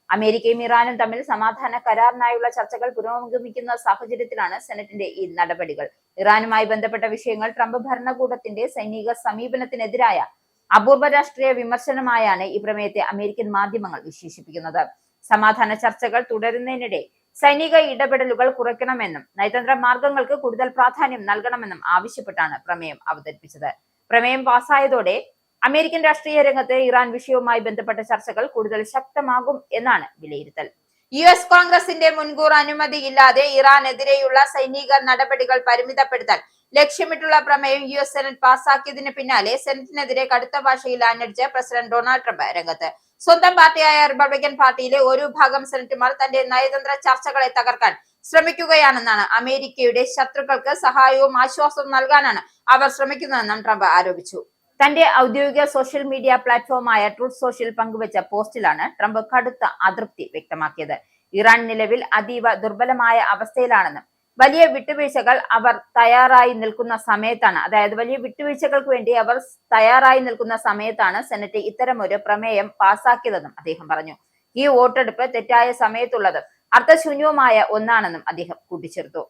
അമേരിക്കയും ഇറാനും തമ്മിൽ സമാധാന കരാറിനായുള്ള ചർച്ചകൾ പുരോഗമിക്കുന്ന സാഹചര്യത്തിലാണ് സെനറ്റിന്റെ ഈ നടപടികൾ. ഇറാനുമായി ബന്ധപ്പെട്ട വിഷയങ്ങൾ ട്രംപ് ഭരണകൂടത്തിന്റെ സൈനിക സമീപനത്തിനെതിരായ അപൂർവ രാഷ്ട്രീയ വിമർശനമായാണ് ഈ പ്രമേയത്തെ അമേരിക്കൻ മാധ്യമങ്ങൾ വിശേഷിപ്പിക്കുന്നത്. സമാധാന ചർച്ചകൾ തുടരുന്നതിനിടെ സൈനിക ഇടപെടലുകൾ കുറയ്ക്കണമെന്നും നയതന്ത്ര മാർഗങ്ങൾക്ക് കൂടുതൽ പ്രാധാന്യം നൽകണമെന്നും ആവശ്യപ്പെട്ടാണ് പ്രമേയം അവതരിപ്പിച്ചത്. പ്രമേയം പാസായതോടെ അമേരിക്കൻ രാഷ്ട്രീയ രംഗത്ത് ഇറാൻ വിഷയവുമായി ബന്ധപ്പെട്ട ചർച്ചകൾ കൂടുതൽ ശക്തമാകും എന്നാണ് വിലയിരുത്തൽ. US കോൺഗ്രസിന്റെ മുൻകൂർ അനുമതിയില്ലാതെ ഇറാനെതിരെയുള്ള സൈനിക നടപടികൾ പരിമിതപ്പെടുത്താൻ ലക്ഷ്യമിട്ടുള്ള പ്രമേയം US സെനറ്റ് പാസാക്കിയതിന് പിന്നാലെ സെനറ്റിനെതിരെ കടുത്ത ഭാഷയിൽ ആഞ്ഞടിച്ച് പ്രസിഡന്റ് ഡൊണാൾഡ് ട്രംപ് രംഗത്ത്. സ്വന്തം പാർട്ടിയായ റിപ്പബ്ലിക്കൻ പാർട്ടിയിലെ ഒരു ഭാഗം സെനറ്റുമാർ തന്റെ നയതന്ത്ര ചർച്ചകളെ തകർക്കാൻ ശ്രമിക്കുകയാണെന്നാണ്, അമേരിക്കയുടെ ശത്രുക്കൾക്ക് സഹായവും ആശ്വാസവും നൽകാനാണ് അവർ ശ്രമിക്കുന്നതെന്നും ട്രംപ് ആരോപിച്ചു. തന്റെ ഔദ്യോഗിക സോഷ്യൽ മീഡിയ പ്ലാറ്റ്ഫോമായ ട്രൂത്ത് സോഷ്യൽ പങ്കുവച്ച പോസ്റ്റിലാണ് ട്രംപ് കടുത്ത അതൃപ്തി വ്യക്തമാക്കിയത്. ഇറാൻ നിലവിൽ അതീവ ദുർബലമായ അവസ്ഥയിലാണെന്നും വലിയ വിട്ടുവീഴ്ചകൾ അവർ തയ്യാറായി നിൽക്കുന്ന സമയത്താണ്, വലിയ വിട്ടുവീഴ്ചകൾക്ക് വേണ്ടി അവർ തയ്യാറായി നിൽക്കുന്ന സമയത്താണ് സെനറ്റ് ഇത്തരമൊരു പ്രമേയം പാസാക്കിയതെന്നും അദ്ദേഹം പറഞ്ഞു. ഈ വോട്ടെടുപ്പ് തെറ്റായ സമയത്തുള്ളതും അർത്ഥശൂന്യവുമായ ഒന്നാണെന്നും അദ്ദേഹം കൂട്ടിച്ചേർത്തു.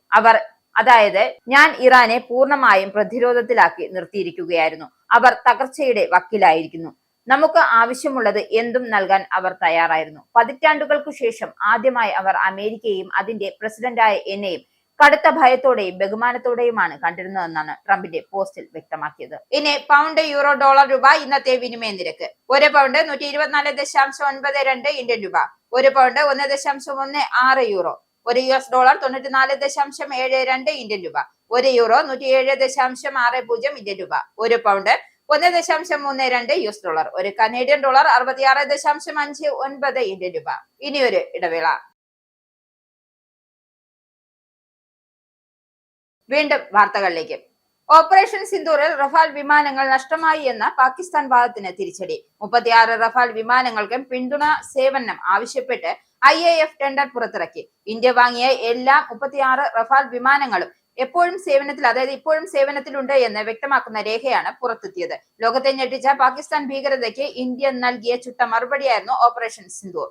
ഞാൻ ഇറാനെ പൂർണ്ണമായും പ്രതിരോധത്തിലാക്കി നിർത്തിയിരിക്കുകയായിരുന്നു. അവർ തകർച്ചയുടെ വക്കിലായിരിക്കുന്നു. നമുക്ക് ആവശ്യമുള്ളത് എന്തും നൽകാൻ അവർ തയ്യാറായിരുന്നു. പതിറ്റാണ്ടുകൾക്കു ശേഷം ആദ്യമായി അവർ അമേരിക്കയെയും അതിന്റെ പ്രസിഡന്റായ എന്നെയും കടുത്ത ഭയത്തോടെയും ബഹുമാനത്തോടെയുമാണ് കണ്ടിരുന്നതെന്നാണ് ട്രംപിന്റെ പോസ്റ്റിൽ വ്യക്തമാക്കിയത്. ഇനി പൗണ്ട്, യൂറോ, ഡോളർ, രൂപ ഇന്നത്തെ വിനിമയ നിരക്ക്. ഒരു പൗണ്ട് 124.92 ഇന്ത്യൻ രൂപ, ഒരു പൗണ്ട് 1.16 യൂറോ, ഒരു US ഡോളർ 94.72 ഇന്ത്യൻ രൂപ, ഒരു യൂറോ 107.60 ഇന്ത്യൻ രൂപ, ഒരു പൗണ്ട് 1.32 US ഡോളർ, ഒരു കനേഡിയൻ ഡോളർ 66.59 ഇന്ത്യൻ രൂപ. ഇനിയൊരു ഇടവേള. വീണ്ടും വാർത്തകളിലേക്ക്. ഓപ്പറേഷൻ സിന്ദൂറിൽ റഫാൽ വിമാനങ്ങൾ നഷ്ടമായി എന്ന പാകിസ്ഥാൻ വാദത്തിന് തിരിച്ചടി. 36 റഫാൽ വിമാനങ്ങൾക്കും പിന്തുണ സേവനം ആവശ്യപ്പെട്ട് IAF ടെൻഡർ പുറത്തിറക്കി. ഇന്ത്യ വാങ്ങിയ എല്ലാ 36 റഫാൽ വിമാനങ്ങളും ഇപ്പോഴും സേവനത്തിലുണ്ട് എന്ന് വ്യക്തമാക്കുന്ന രേഖയാണ് പുറത്തെത്തിയത്. ലോകത്തെ ഞെട്ടിച്ച പാകിസ്ഥാൻ ഭീകരതയ്ക്ക് ഇന്ത്യ നൽകിയ ചുട്ട മറുപടിയായിരുന്നു ഓപ്പറേഷൻ സിന്ദൂർ.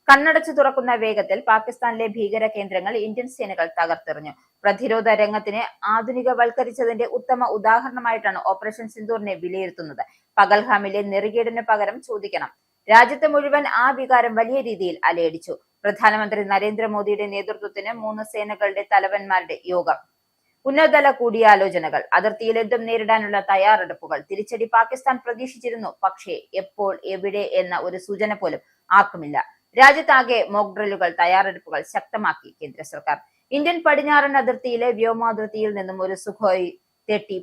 കണ്ണടച്ചു തുറക്കുന്ന വേഗത്തിൽ പാകിസ്ഥാനിലെ ഭീകര കേന്ദ്രങ്ങൾ ഇന്ത്യൻ സേനകൾ തകർത്തെറിഞ്ഞു. പ്രതിരോധ രംഗത്തിനെ ആധുനികവൽക്കരിച്ചതിന്റെ ഉത്തമ ഉദാഹരണമായിട്ടാണ് ഓപ്പറേഷൻ സിന്ദൂറിനെ വിലയിരുത്തുന്നത്. പകൽഗാമിലെ നെറികേടിന് പകരം ചോദിക്കണം. രാജ്യത്ത് മുഴുവൻ ആ വികാരം വലിയ രീതിയിൽ അലയടിച്ചു. പ്രധാനമന്ത്രി നരേന്ദ്രമോദിയുടെ നേതൃത്വത്തിന് 3 സേനകളുടെ തലവന്മാരുടെ യോഗം, ഉന്നതതല കൂടിയാലോചനകൾ, അതിർത്തിയിൽ യുദ്ധം നേരിടാനുള്ള തയ്യാറെടുപ്പുകൾ. തിരിച്ചടി പാകിസ്ഥാൻ പ്രതീക്ഷിച്ചിരുന്നു, പക്ഷേ എപ്പോൾ, എവിടെ എന്ന ഒരു സൂചന പോലും ആർക്കുമില്ല. രാജ്യത്താകെ മോക്ക് ഡ്രില്ലുകൾ, തയ്യാറെടുപ്പുകൾ ശക്തമാക്കി കേന്ദ്ര സർക്കാർ. ഇന്ത്യൻ പടിഞ്ഞാറൻ അതിർത്തിയിലെ വ്യോമാതിർത്തിയിൽ നിന്നും ഒരു സുഖോയ് 30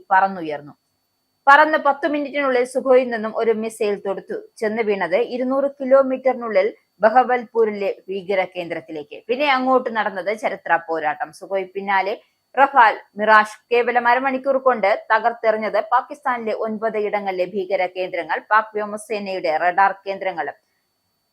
പറന്ന് 10 മിനിറ്റിനുള്ളിൽ സുഖോയിൽ നിന്നും ഒരു മിസൈൽ തൊടുത്തു. ചെന്ന് വീണത് 200 കിലോമീറ്ററിനുള്ളിൽ ബഹവൽപൂരിലെ ഭീകര കേന്ദ്രത്തിലേക്ക്. പിന്നെ അങ്ങോട്ട് നടന്നത് ചരിത്ര പോരാട്ടം. സുഖോയ് പിന്നാലെ റഫാൽ, മിറാഷ്. കേവലം അരമണിക്കൂർ കൊണ്ട് തകർത്തെറിഞ്ഞത് പാകിസ്ഥാനിലെ 9 ഇടങ്ങളിലെ ഭീകര കേന്ദ്രങ്ങൾ, പാക് വ്യോമസേനയുടെ റഡാർ കേന്ദ്രങ്ങളും.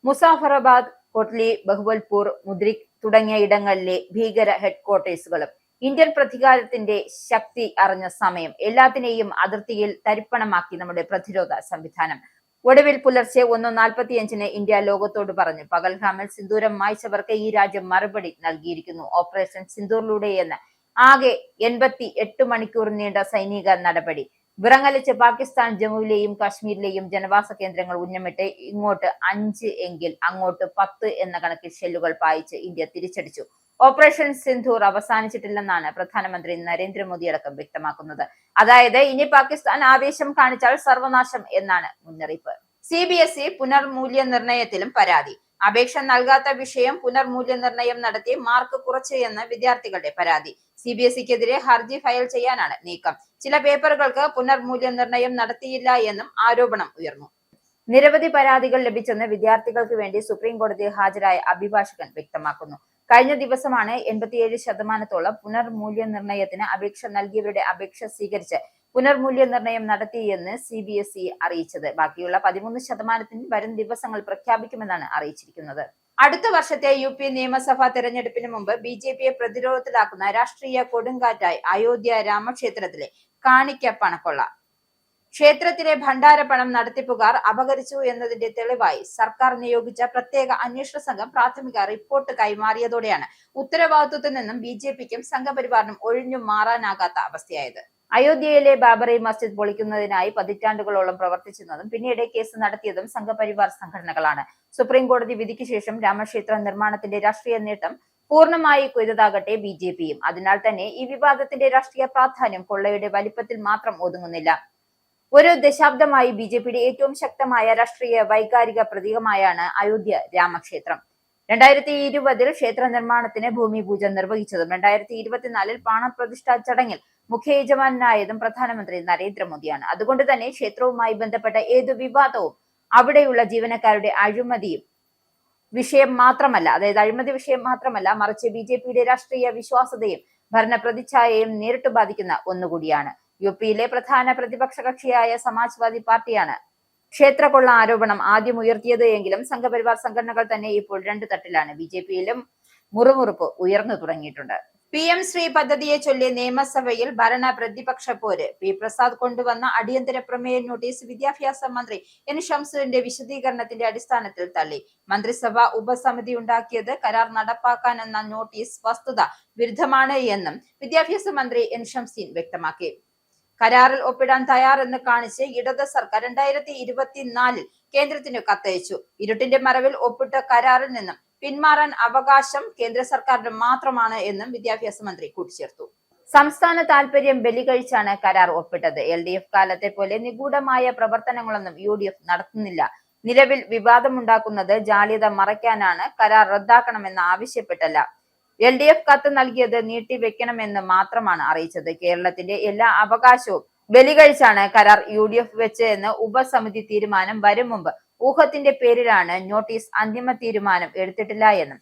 മുസാഫറാബാദ്, കൊട്ലി, ബഹവൽപൂർ, മുദ്രിക് തുടങ്ങിയ ഇടങ്ങളിലെ ഭീകര ഹെഡ്ക്വാർട്ടേഴ്സുകളും. ഇന്ത്യൻ പ്രതികാരത്തിന്റെ ശക്തി അറിഞ്ഞ സമയം. എല്ലാത്തിനെയും അതിർത്തിയിൽ തരിപ്പണമാക്കി നമ്മുടെ പ്രതിരോധ സംവിധാനം. ഒടുവിൽ പുലർച്ചെ 1:45 ഇന്ത്യ ലോകത്തോട് പറഞ്ഞു, പകൽഗാമിൽ സിന്ദൂരം മായ്ച്ചവർക്ക് ഈ രാജ്യം മറുപടി നൽകിയിരിക്കുന്നു. ഓപ്പറേഷൻ സിന്ദൂറിലൂടെയെന്ന് ആകെ 88 മണിക്കൂർ നീണ്ട സൈനിക നടപടി. വിറങ്ങലിച്ച് പാകിസ്ഥാൻ ജമ്മുവിലെയും കാശ്മീരിലെയും ജനവാസ കേന്ദ്രങ്ങൾ ഉന്നമിട്ട് ഇങ്ങോട്ട് 5 എങ്കിൽ അങ്ങോട്ട് 10 എന്ന കണക്കിൽ ഷെല്ലുകൾ പായിച്ച് ഇന്ത്യ തിരിച്ചടിച്ചു. ഓപ്പറേഷൻ സിന്ദൂർ അവസാനിച്ചിട്ടില്ലെന്നാണ് പ്രധാനമന്ത്രി നരേന്ദ്രമോദി അടക്കം വ്യക്തമാക്കുന്നത്. അതായത് ഇനി പാകിസ്ഥാൻ ആവേശം കാണിച്ചാൽ സർവനാശം എന്നാണ് മുന്നറിയിപ്പ്. CBSE പുനർമൂല്യനിർണയത്തിലും പരാതി. അപേക്ഷ നൽകാത്ത വിഷയം പുനർമൂല്യനിർണയം നടത്തി മാർക്ക് കുറച്ചു എന്ന് വിദ്യാർത്ഥികളുടെ പരാതി. CBSEക്കെതിരെ ഹർജി ഫയൽ ചെയ്യാനാണ് നീക്കം. ചില പേപ്പറുകൾക്ക് പുനർമൂല്യനിർണയം നടത്തിയില്ല എന്നും ആരോപണം ഉയർന്നു. നിരവധി പരാതികൾ ലഭിച്ചെന്ന് വിദ്യാർത്ഥികൾക്ക് വേണ്ടി സുപ്രീം കോടതിയിൽ ഹാജരായ അഭിഭാഷകൻ വ്യക്തമാക്കുന്നു. കഴിഞ്ഞ ദിവസമാണ് 87% പുനർമൂല്യനിർണയത്തിന് അപേക്ഷ നൽകിയവരുടെ അപേക്ഷ സ്വീകരിച്ച് പുനർമൂല്യനിർണയം നടത്തിയെന്ന് CBSE അറിയിച്ചത്. ബാക്കിയുള്ള 13% വരും ദിവസങ്ങൾ പ്രഖ്യാപിക്കുമെന്നാണ് അറിയിച്ചിരിക്കുന്നത്. അടുത്ത വർഷത്തെ UP നിയമസഭാ തെരഞ്ഞെടുപ്പിന് മുമ്പ് BJPയെ പ്രതിരോധത്തിലാക്കുന്ന രാഷ്ട്രീയ കൊടുങ്കാറ്റായി അയോധ്യ രാമക്ഷേത്രത്തിലെ കാണിക്ക പണക്കൊള്ള. ക്ഷേത്രത്തിലെ ഭണ്ഡാരപ്പണം നടത്തിപ്പുകാർ അപഹരിച്ചു എന്നതിന്റെ തെളിവായി സർക്കാർ നിയോഗിച്ച പ്രത്യേക അന്വേഷണ സംഘം പ്രാഥമിക റിപ്പോർട്ട് കൈമാറിയതോടെയാണ് ഉത്തരവാദിത്വത്തിൽ നിന്നും BJPക്കും സംഘപരിവാറിനും ഒഴിഞ്ഞു മാറാനാകാത്ത അവസ്ഥയായത്. അയോധ്യയിലെ ബാബറി മസ്ജിദ് പൊളിക്കുന്നതിനായി പതിറ്റാണ്ടുകളോളം പ്രവർത്തിച്ചിരുന്നതും പിന്നീട് കേസ് നടത്തിയതും സംഘപരിവാർ സംഘടനകളാണ്. സുപ്രീം കോടതി വിധിക്ക് ശേഷം രാമക്ഷേത്ര നിർമ്മാണത്തിന്റെ രാഷ്ട്രീയ നേട്ടം പൂർണ്ണമായി കൊയ്തതാകട്ടെ BJPയും. അതിനാൽ തന്നെ ഈ വിവാദത്തിന്റെ രാഷ്ട്രീയ പ്രാധാന്യം കൊള്ളയുടെ വലിപ്പത്തിൽ മാത്രം ഒതുങ്ങുന്നില്ല. ഒരു ദശാബ്ദമായി BJPയുടെ ഏറ്റവും ശക്തമായ രാഷ്ട്രീയ വൈകാരിക പ്രതീകമായാണ് അയോധ്യ രാമക്ഷേത്രം. 2020 ക്ഷേത്ര നിർമ്മാണത്തിന് ഭൂമി പൂജ നിർവഹിച്ചതും 2024 പ്രാണപ്രതിഷ്ഠാ ചടങ്ങിൽ മുഖ്യ യജമാനായതും പ്രധാനമന്ത്രി നരേന്ദ്രമോദിയാണ്. അതുകൊണ്ട് തന്നെ ക്ഷേത്രവുമായി ബന്ധപ്പെട്ട ഏതു വിവാദവും അവിടെയുള്ള ജീവനക്കാരുടെ അഴിമതി വിഷയം മാത്രമല്ല, മറിച്ച് BJPയുടെ രാഷ്ട്രീയ വിശ്വാസ്യതയും ഭരണ പ്രതിച്ഛായയും നേരിട്ട് ബാധിക്കുന്ന ഒന്നുകൂടിയാണ്. UPയിലെ പ്രധാന പ്രതിപക്ഷ കക്ഷിയായ സമാജ്വാദി പാർട്ടിയാണ് ക്ഷേത്രകൊള്ള ആരോപണം ആദ്യം ഉയർത്തിയത് എങ്കിലും സംഘപരിവാർ സംഘടനകൾ തന്നെ ഇപ്പോൾ 2 തട്ടിലാണ്. BJPയിലും മുറുമുറുപ്പ് ഉയർന്നു തുടങ്ങിയിട്ടുണ്ട്. PM ശ്രീ പദ്ധതിയെ ചൊല്ലി നിയമസഭയിൽ ഭരണ പ്രതിപക്ഷ പോര്. P പ്രസാദ് കൊണ്ടുവന്ന അടിയന്തര പ്രമേയ നോട്ടീസ് വിദ്യാഭ്യാസ മന്ത്രി N ഷംസുവിന്റെ വിശദീകരണത്തിന്റെ അടിസ്ഥാനത്തിൽ തള്ളി. മന്ത്രിസഭ ഉപസമിതി ഉണ്ടാക്കിയത് കരാർ നടപ്പാക്കാനെന്ന നോട്ടീസ് വസ്തുത വിരുദ്ധമാണ് എന്നും വിദ്യാഭ്യാസ മന്ത്രി N ഷംസീൻ വ്യക്തമാക്കി. കരാറിൽ ഒപ്പിടാൻ തയ്യാറെന്ന് കാണിച്ച് ഇടത് സർക്കാർ 2024 കേന്ദ്രത്തിന് കത്തയച്ചു. ഇരുട്ടിന്റെ മറവിൽ ഒപ്പിട്ട കരാറിൽ നിന്നും പിന്മാറാൻ അവകാശം കേന്ദ്ര സർക്കാരിന് മാത്രമാണ് എന്നും വിദ്യാഭ്യാസ മന്ത്രി കൂട്ടിച്ചേർത്തു. സംസ്ഥാന താൽപര്യം ബലികഴിച്ചാണ് കരാർ ഒപ്പിട്ടത്. LDF കാലത്തെ പോലെ നിഗൂഢമായ പ്രവർത്തനങ്ങളൊന്നും UDF നടത്തുന്നില്ല. നിലവിൽ വിവാദമുണ്ടാക്കുന്നത് ജാള്യത മറയ്ക്കാനാണ്. കരാർ റദ്ദാക്കണമെന്ന് ആവശ്യപ്പെട്ടല്ല. LDF കത്ത് നൽകിയത് നീട്ടിവെക്കണമെന്ന് മാത്രമാണ് അറിയിച്ചത്. കേരളത്തിന്റെ എല്ലാ അവകാശവും ബലികഴിച്ചാണ് കരാർ UDF വെച്ച് എന്ന് ഉപസമിതി തീരുമാനം വരും മുമ്പ് ഊഹത്തിന്റെ പേരിലാണ് നോട്ടീസ്. അന്തിമ തീരുമാനം എടുത്തിട്ടില്ല എന്നും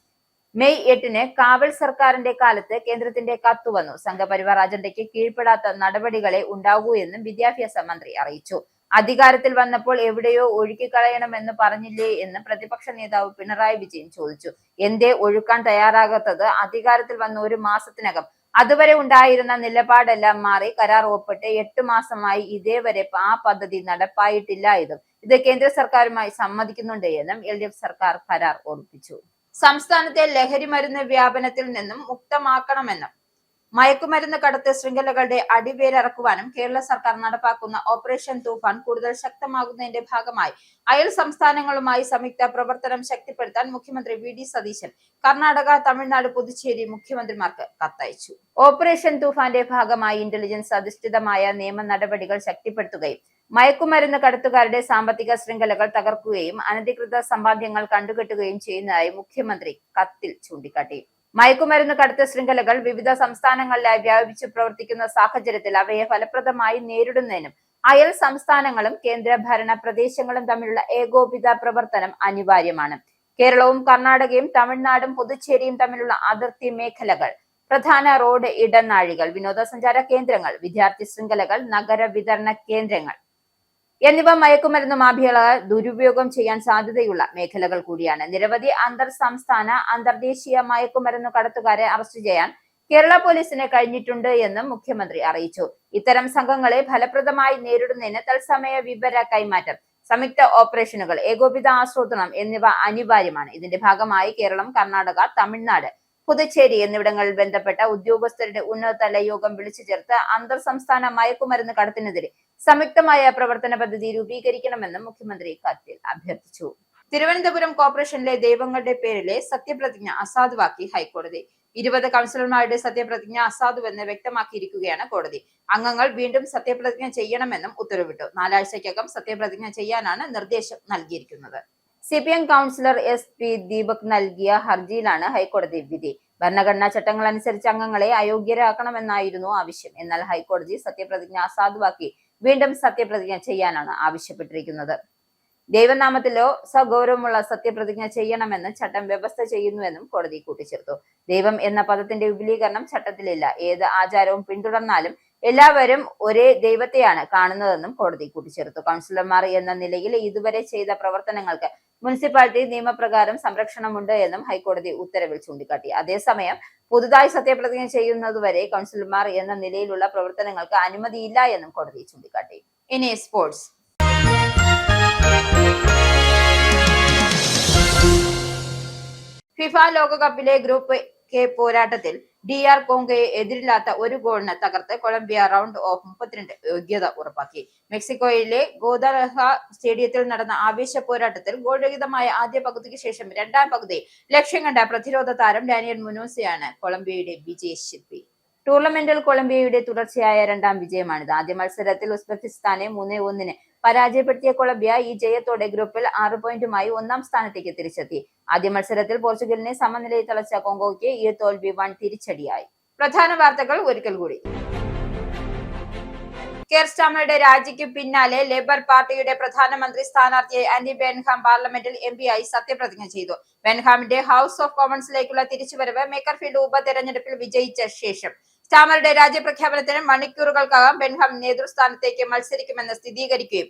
മെയ് 8-ന് കാവൽ സർക്കാരിന്റെ കാലത്ത് കേന്ദ്രത്തിന്റെ കത്ത് വന്നു. സംഘപരിവാർ അജണ്ടയ്ക്ക് കീഴ്പ്പെടാത്ത നടപടികളെ ഉണ്ടാകൂ എന്നും വിദ്യാഭ്യാസ മന്ത്രി അറിയിച്ചു. അധികാരത്തിൽ വന്നപ്പോൾ എവിടെയോ ഒഴുക്കിക്കളയണമെന്ന് പറഞ്ഞില്ലേ എന്ന് പ്രതിപക്ഷ നേതാവ് പിണറായി വിജയൻ ചോദിച്ചു. എന്തേ ഒഴുക്കാൻ തയ്യാറാകാത്തത്? അധികാരത്തിൽ വന്ന ഒരു മാസത്തിനകം അതുവരെ ഉണ്ടായിരുന്ന നിലപാടെല്ലാം മാറി കരാർ ഒപ്പിട്ട് 8 മാസമായി ഇതേവരെ ആ പദ്ധതി നടപ്പായിട്ടില്ല എന്നും ഇത് കേന്ദ്ര സർക്കാരുമായി സമ്മതിക്കുന്നുണ്ട് എന്നും LDF സർക്കാർ കരാർ ഉറപ്പിച്ചു. സംസ്ഥാനത്തെ ലഹരി മരുന്ന് വ്യാപനത്തിൽ നിന്നും മുക്തമാക്കണമെന്നും മയക്കുമരുന്ന് കടത്ത് ശൃംഖലകളുടെ അടിവേരറക്കുവാനും കേരള സർക്കാർ നടപ്പാക്കുന്ന ഓപ്പറേഷൻ തൂഫാൻ കൂടുതൽ ശക്തമാകുന്നതിന്റെ ഭാഗമായി അയൽ സംസ്ഥാനങ്ങളുമായി സംയുക്ത പ്രവർത്തനം ശക്തിപ്പെടുത്താൻ മുഖ്യമന്ത്രി VD സതീശൻ കർണാടക, തമിഴ്നാട്, പുതുച്ചേരി മുഖ്യമന്ത്രിമാർക്ക് കത്തയച്ചു. ഓപ്പറേഷൻ തൂഫാന്റെ ഭാഗമായി ഇന്റലിജൻസ് അധിഷ്ഠിതമായ നിയമ നടപടികൾ ശക്തിപ്പെടുത്തുകയും മയക്കുമരുന്ന് കടത്തുകാരുടെ സാമ്പത്തിക ശൃംഖലകൾ തകർക്കുകയും അനധികൃത സമ്പാദ്യങ്ങൾ കണ്ടുകെട്ടുകയും ചെയ്യുന്നതായി മുഖ്യമന്ത്രി കത്തിൽ ചൂണ്ടിക്കാട്ടി. മയക്കുമരുന്ന് കടത്ത് ശൃംഖലകൾ വിവിധ സംസ്ഥാനങ്ങളിലായി വ്യാപിച്ചു പ്രവർത്തിക്കുന്ന സാഹചര്യത്തിൽ അവയെ ഫലപ്രദമായി നേരിടുന്നതിനും അയൽ സംസ്ഥാനങ്ങളും കേന്ദ്രഭരണ പ്രദേശങ്ങളും തമ്മിലുള്ള ഏകോപിത പ്രവർത്തനം അനിവാര്യമാണ്. കേരളവും കർണാടകയും തമിഴ്നാടും പുതുച്ചേരിയും തമ്മിലുള്ള അതിർത്തി മേഖലകൾ, പ്രധാന റോഡ് ഇടനാഴികൾ, വിനോദസഞ്ചാര കേന്ദ്രങ്ങൾ, വിദ്യാർത്ഥി ശൃംഖലകൾ, നഗര വിതരണ കേന്ദ്രങ്ങൾ എന്നിവ മയക്കുമരുന്ന് മാഫിയകൾ ദുരുപയോഗം ചെയ്യാൻ സാധ്യതയുള്ള മേഖലകൾ കൂടിയാണ്. നിരവധി അന്തർ സംസ്ഥാന, അന്തർദേശീയ മയക്കുമരുന്ന് കടത്തുകാരെ അറസ്റ്റ് ചെയ്യാൻ കേരള പോലീസിന് കഴിഞ്ഞിട്ടുണ്ട് എന്നും മുഖ്യമന്ത്രി അറിയിച്ചു. ഇത്തരം സംഘങ്ങളെ ഫലപ്രദമായി നേരിടുന്നതിന് തത്സമയ വിവര കൈമാറ്റം, സംയുക്ത ഓപ്പറേഷനുകൾ, ഏകോപിത ആസൂത്രണം എന്നിവ അനിവാര്യമാണ്. ഇതിന്റെ ഭാഗമായി കേരളം, കർണാടക, തമിഴ്നാട്, പുതുച്ചേരി എന്നിവിടങ്ങളിൽ ബന്ധപ്പെട്ട ഉദ്യോഗസ്ഥരുടെ ഉന്നതതല യോഗം വിളിച്ചു ചേർത്ത് അന്തർ സംസ്ഥാന മയക്കുമരുന്ന് കടത്തിനെതിരെ സംയുക്തമായ പ്രവർത്തന പദ്ധതി രൂപീകരിക്കണമെന്നും മുഖ്യമന്ത്രി കത്തിൽ അഭ്യർത്ഥിച്ചു. തിരുവനന്തപുരം കോർപ്പറേഷനിലെ ദൈവങ്ങളുടെ പേരിലെ സത്യപ്രതിജ്ഞ അസാധുവാക്കി ഹൈക്കോടതി. 20 കൗൺസിലർമാരുടെ സത്യപ്രതിജ്ഞ അസാധുവെന്ന് വ്യക്തമാക്കിയിരിക്കുകയാണ് കോടതി. അംഗങ്ങൾ വീണ്ടും സത്യപ്രതിജ്ഞ ചെയ്യണമെന്നും ഉത്തരവിട്ടു. 4 ആഴ്ചയ്ക്കകം സത്യപ്രതിജ്ഞ ചെയ്യാനാണ് നിർദ്ദേശം നൽകിയിരിക്കുന്നത്. CPM കൗൺസിലർ SP ദീപക് നൽകിയ ഹർജിയിലാണ് ഹൈക്കോടതി വിധി. ഭരണഘടനാ ചട്ടങ്ങൾ അനുസരിച്ച് അംഗങ്ങളെ അയോഗ്യരാക്കണമെന്നായിരുന്നു ആവശ്യം. എന്നാൽ ഹൈക്കോടതി സത്യപ്രതിജ്ഞ അസാധുവാക്കി വീണ്ടും സത്യപ്രതിജ്ഞ ചെയ്യാനാണ് ആവശ്യപ്പെട്ടിരിക്കുന്നത്. ദൈവനാമത്തിലോ സഗൗരവമുള്ള സത്യപ്രതിജ്ഞ ചെയ്യണമെന്ന് ചട്ടം വ്യവസ്ഥ ചെയ്യുന്നുവെന്നും കോടതി കൂട്ടിച്ചേർത്തു. ദൈവം എന്ന പദത്തിന്റെ വിപുലീകരണം ചട്ടത്തിലില്ല. ഏത് ആചാരവും പിന്തുടർന്നാലും എല്ലാവരും ഒരേ ദൈവത്തെയാണ് കാണുന്നതെന്നും കോടതി കൂട്ടിച്ചേർത്തു. കൗൺസിലർമാർ എന്ന നിലയിൽ ഇതുവരെ ചെയ്ത പ്രവർത്തനങ്ങൾക്ക് മുനിസിപ്പാലിറ്റി നിയമപ്രകാരം സംരക്ഷണമുണ്ട് എന്നും ഹൈക്കോടതി ഉത്തരവിൽ ചൂണ്ടിക്കാട്ടി. അതേസമയം പുതുതായി സത്യപ്രതിജ്ഞ ചെയ്യുന്നതുവരെ കൗൺസിലർമാർ എന്ന നിലയിലുള്ള പ്രവർത്തനങ്ങൾക്ക് അനുമതിയില്ല എന്നും കോടതി ചൂണ്ടിക്കാട്ടി. ഇനി സ്പോർട്സ്. ഫിഫ ലോകകപ്പിലെ ഗ്രൂപ്പ് കെ പോരാട്ടത്തിൽ DR കോങ്കോയെ എതിരില്ലാത്ത ഒരു ഗോളിന് തകർത്ത് കൊളംബിയ റൗണ്ട് ഓഫ് 32 യോഗ്യത ഉറപ്പാക്കി. മെക്സിക്കോയിലെ ഗോദലഹ സ്റ്റേഡിയത്തിൽ നടന്ന ആവേശ പോരാട്ടത്തിൽ ഗോൾരഹിതമായ ആദ്യ പകുതിക്ക് ശേഷം രണ്ടാം പകുതി ലക്ഷ്യം കണ്ട പ്രതിരോധ താരം ഡാനിയൽ മുനോസയാണ് കൊളംബിയയുടെ വിജയശില്പി. ടൂർണമെന്റിൽ കൊളംബിയയുടെ തുടർച്ചയായ 2ാം വിജയമാണിത്. ആദ്യ മത്സരത്തിൽ ഉസ്ബെക്കിസ്ഥാനെ 3-1 പരാജയപ്പെടുത്തിയ കൊളംബിയ ഈ ജയത്തോടെ ഗ്രൂപ്പിൽ 6 പോയിന്റുമായി 1ാം സ്ഥാനത്തേക്ക് തിരിച്ചെത്തി. ആദ്യ മത്സരത്തിൽ പോർച്ചുഗലിനെ സമനിലയിൽ തളച്ച കോങ്കോയ്ക്ക് ഈ തോൽവി വൻ തിരിച്ചടിയായി. പ്രധാന വാർത്തകൾ ഒരിക്കൽ കൂടി. കെയർ സ്റ്റാമറുടെ രാജിക്ക് പിന്നാലെ ലേബർ പാർട്ടിയുടെ പ്രധാനമന്ത്രി സ്ഥാനാർത്ഥിയായി ആന്റി ബെൻഹാം പാർലമെന്റിൽ MP ആയി സത്യപ്രതിജ്ഞ ചെയ്തു. ബെൻഹാമിന്റെ ഹൌസ് ഓഫ് കോമൺസിലേക്കുള്ള തിരിച്ചുവരവ് മേക്കർഫീൽഡ് ഉപതെരഞ്ഞെടുപ്പിൽ വിജയിച്ച ശേഷം സ്റ്റാമറുടെ രാജ്യപ്രഖ്യാപനത്തിന് മണിക്കൂറുകൾക്കകം ബെൻഹാം നേതൃസ്ഥാനത്തേക്ക് മത്സരിക്കുമെന്ന് സ്ഥിരീകരിക്കുകയും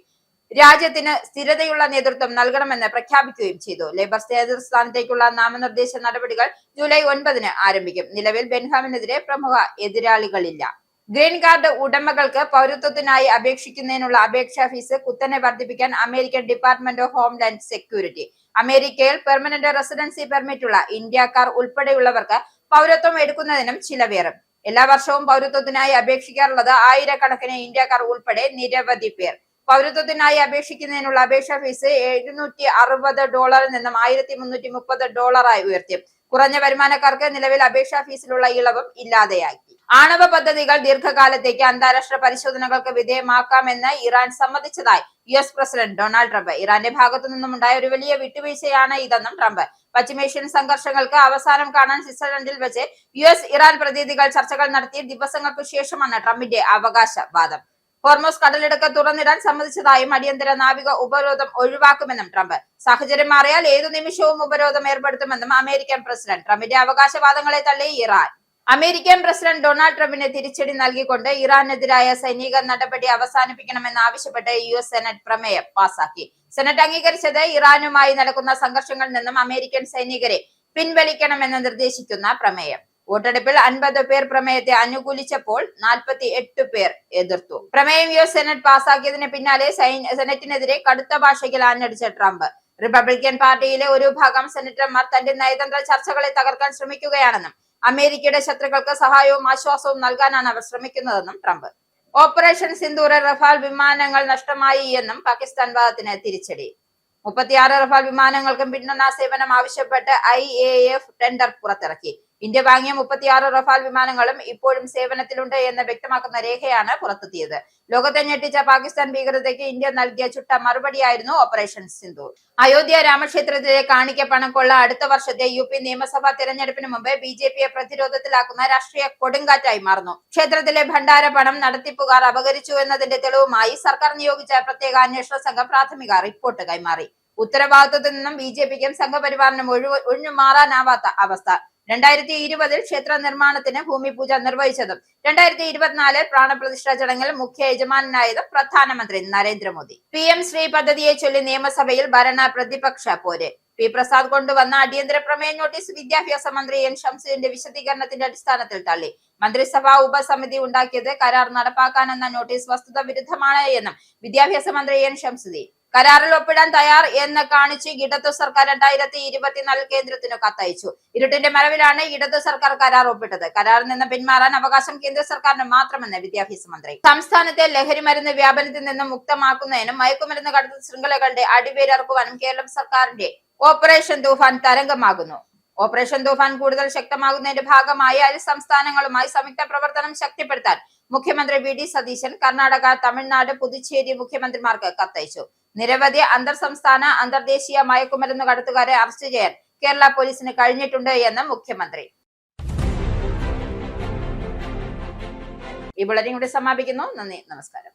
രാജ്യത്തിന് സ്ഥിരതയുള്ള നേതൃത്വം നൽകണമെന്ന് പ്രഖ്യാപിക്കുകയും ചെയ്തു. ലേബർ നേതൃസ്ഥാനത്തേക്കുള്ള നാമനിർദ്ദേശ നടപടികൾ ജൂലൈ 9-ന് ആരംഭിക്കും. നിലവിൽ ബെൻഹാമിനെതിരെ പ്രമുഖ എതിരാളികളില്ല. ഗ്രീൻ കാർഡ് ഉടമകൾക്ക് പൗരത്വത്തിനായി അപേക്ഷിക്കുന്നതിനുള്ള അപേക്ഷാ ഫീസ് കുത്തനെ വർദ്ധിപ്പിക്കാൻ American department of homeland security. അമേരിക്കയിൽ പെർമനന്റ് റെസിഡൻസി പെർമിറ്റുള്ള ഇന്ത്യക്കാർ ഉൾപ്പെടെയുള്ളവർക്ക് പൗരത്വം എടുക്കുന്നതിനും ചിലവേറും. എല്ലാ വർഷവും പൗരത്വത്തിനായി അപേക്ഷിക്കാറുള്ളത് ആയിരക്കണക്കിന് ഇന്ത്യക്കാർ ഉൾപ്പെടെ നിരവധി പേർ. പൗരത്വത്തിനായി അപേക്ഷിക്കുന്നതിനുള്ള അപേക്ഷാ ഫീസ് $760 നിന്നും $1330 ഉയർത്തി. കുറഞ്ഞ വരുമാനക്കാർക്ക് നിലവിൽ അപേക്ഷാ ഫീസിലുള്ള ഇളവും ഇല്ലാതെയാക്കി. ആണവ പദ്ധതികൾ ദീർഘകാലത്തേക്ക് അന്താരാഷ്ട്ര പരിശോധനകൾക്ക് വിധേയമാക്കാമെന്ന് ഇറാൻ സമ്മതിച്ചതായി US പ്രസിഡന്റ് ഡൊണാൾഡ് ട്രംപ്. ഇറാന്റെ ഭാഗത്തു നിന്നുമുണ്ടായ ഒരു വലിയ വിട്ടുവീഴ്ചയാണ് ഇതെന്നും ട്രംപ്. പശ്ചിമേഷ്യൻ സംഘർഷങ്ങൾക്ക് അവസാനം കാണാൻ സ്വിറ്റ്സർലൻഡിൽ വെച്ച് US ഇറാൻ പ്രതിനിധികൾ ചർച്ചകൾ നടത്തിയ ദിവസങ്ങൾക്ക് ശേഷമാണ് ട്രംപിന്റെ അവകാശവാദം. ഹോർമോസ് കടലിടുക്ക് തുറന്നിടാൻ സമ്മതിച്ചതായും അടിയന്തര നാവിക ഉപരോധം ഒഴിവാക്കുമെന്നും ട്രംപ്. സാഹചര്യം മാറിയാൽ ഏതു നിമിഷവും ഉപരോധം ഏർപ്പെടുത്തുമെന്നും അമേരിക്കൻ പ്രസിഡന്റ്. ട്രംപിന്റെ അവകാശവാദങ്ങളെ തള്ളി ഇറാൻ. അമേരിക്കൻ പ്രസിഡന്റ് ഡൊണാൾഡ് ട്രംപിന് തിരിച്ചടി നൽകിക്കൊണ്ട് ഇറാനെതിരായ സൈനിക നടപടി അവസാനിപ്പിക്കണമെന്ന് ആവശ്യപ്പെട്ട് US സെനറ്റ് പ്രമേയം പാസാക്കി. സെനറ്റ് അംഗീകരിച്ചത് ഇറാനുമായി നടക്കുന്ന സംഘർഷങ്ങളിൽ നിന്നും അമേരിക്കൻ സൈനികരെ പിൻവലിക്കണമെന്ന് നിർദ്ദേശിക്കുന്ന പ്രമേയം. വോട്ടെടുപ്പിൽ 50 പേർ പ്രമേയത്തെ അനുകൂലിച്ചപ്പോൾ 48 പേർ എതിർത്തു. പ്രമേയം US സെനറ്റ് പാസാക്കിയതിന് പിന്നാലെ സെനറ്റിനെതിരെ കടുത്ത ഭാഷയിൽ ആഞ്ഞടിച്ച ട്രംപ്, റിപ്പബ്ലിക്കൻ പാർട്ടിയിലെ ഒരു ഭാഗം സെനറ്റർമാർ തന്റെ നയതന്ത്ര ചർച്ചകളെ തകർക്കാൻ ശ്രമിക്കുകയാണെന്നും അമേരിക്കയുടെ ശത്രുക്കൾക്ക് സഹായവും ആശ്വാസവും നൽകാനാണ് അവർ ശ്രമിക്കുന്നതെന്നും ട്രംപ്. ഓപ്പറേഷൻ സിന്ദൂറിൽ റഫാൽ വിമാനങ്ങൾ നഷ്ടമായി എന്നും പാകിസ്ഥാൻ വാദത്തിന് തിരിച്ചടി. 36 റഫാൽ വിമാനങ്ങൾക്കും പിന്തുണാ സേവനം ആവശ്യപ്പെട്ട് IAF ടെൻഡർ പുറത്തിറക്കി. ഇന്ത്യ വാങ്ങിയ 36 റഫാൽ വിമാനങ്ങളും ഇപ്പോഴും സേവനത്തിലുണ്ട് എന്ന് വ്യക്തമാക്കുന്ന രേഖയാണ് പുറത്തെത്തിയത്. ലോകത്തെ ഞെട്ടിച്ച പാകിസ്ഥാൻ ഭീകരതയ്ക്ക് ഇന്ത്യ നൽകിയ ചുട്ട മറുപടിയായിരുന്നു ഓപ്പറേഷൻ സിന്ദൂർ. അയോധ്യ രാമക്ഷേത്രത്തിലെ കാണിക്ക പണക്കൊള്ള അടുത്ത വർഷത്തെ UP നിയമസഭാ തെരഞ്ഞെടുപ്പിന് മുമ്പ് BJPയെ പ്രതിരോധത്തിലാക്കുന്ന രാഷ്ട്രീയ കൊടുങ്കാറ്റായി മാറുന്നു. ക്ഷേത്രത്തിലെ ഭണ്ഡാര പണം നടത്തിപ്പുകാർ അപഹരിച്ചു എന്നതിന്റെ തെളിവുമായി സർക്കാർ നിയോഗിച്ച പ്രത്യേക അന്വേഷണ സംഘം പ്രാഥമിക റിപ്പോർട്ട് കൈമാറി. ഉത്തരവാദിത്വത്തിൽ നിന്നും BJPക്കും സംഘപരിവാറിനും ഒഴിഞ്ഞു മാറാനാവാത്ത അവസ്ഥ. 2020 ക്ഷേത്ര നിർമ്മാണത്തിന് ഭൂമിപൂജ നിർവഹിച്ചതും 2024 പ്രാണപ്രതിഷ്ഠാ ചടങ്ങിൽ മുഖ്യ യജമാനായതും പ്രധാനമന്ത്രി നരേന്ദ്രമോദി. PM ശ്രീ പദ്ധതിയെ ചൊല്ലി നിയമസഭയിൽ ഭരണ പ്രതിപക്ഷ പോര്. P പ്രസാദ് കൊണ്ടുവന്ന അടിയന്തര പ്രമേയ നോട്ടീസ് വിദ്യാഭ്യാസ മന്ത്രി N ഷംസുദ്ദീന്റെ വിശദീകരണത്തിന്റെ അടിസ്ഥാനത്തിൽ തള്ളി. മന്ത്രിസഭാ ഉപസമിതി ഉണ്ടാക്കിയത് കരാർ നടപ്പാക്കാനെന്ന നോട്ടീസ് വസ്തുത വിരുദ്ധമാണ് എന്നും വിദ്യാഭ്യാസ മന്ത്രി N ഷംസുദ്ദീൻ. കരാറിൽ ഒപ്പിടാൻ തയ്യാർ എന്ന് കാണിച്ച് ഇടതു സർക്കാർ 2024 കേന്ദ്രത്തിന് കത്തയച്ചു. ഇരുട്ടിന്റെ മറവിലാണ് ഇടതു സർക്കാർ കരാർ ഒപ്പിട്ടത്. കരാറിൽ നിന്ന് പിന്മാറാൻ അവകാശം കേന്ദ്ര സർക്കാരിന് മാത്രമെന്ന് വിദ്യാഭ്യാസ മന്ത്രി. സംസ്ഥാനത്തെ ലഹരിമരുന്ന് വ്യാപനത്തിൽ നിന്നും മുക്തമാക്കുന്നതിനും മയക്കുമരുന്ന് കടത്ത് ശൃംഖലകളുടെ അടിവേരറുക്കുവാനും കേരളം സർക്കാരിന്റെ ഓപ്പറേഷൻ തൂഫാൻ തരംഗമാകുന്നു. ഓപ്പറേഷൻ തൂഫാൻ കൂടുതൽ ശക്തമാകുന്നതിന്റെ ഭാഗമായി അയൽ സംസ്ഥാനങ്ങളുമായി സംയുക്ത പ്രവർത്തനം ശക്തിപ്പെടുത്താൻ മുഖ്യമന്ത്രി VD സതീശൻ കർണാടക, തമിഴ്നാട്, പുതുച്ചേരി മുഖ്യമന്ത്രിമാർക്ക് കത്തയച്ചു. നിരവധി അന്തർ സംസ്ഥാന അന്തർദേശീയ മയക്കുമരുന്ന് കടത്തുകാരെ അറസ്റ്റ് ചെയ്യാൻ കേരള പോലീസിന് കഴിഞ്ഞിട്ടുണ്ട് എന്ന് മുഖ്യമന്ത്രി. ഈ ബുള്ളറ്റിൻ ഇവിടെ സമാപിക്കുന്നു. നന്ദി, നമസ്കാരം.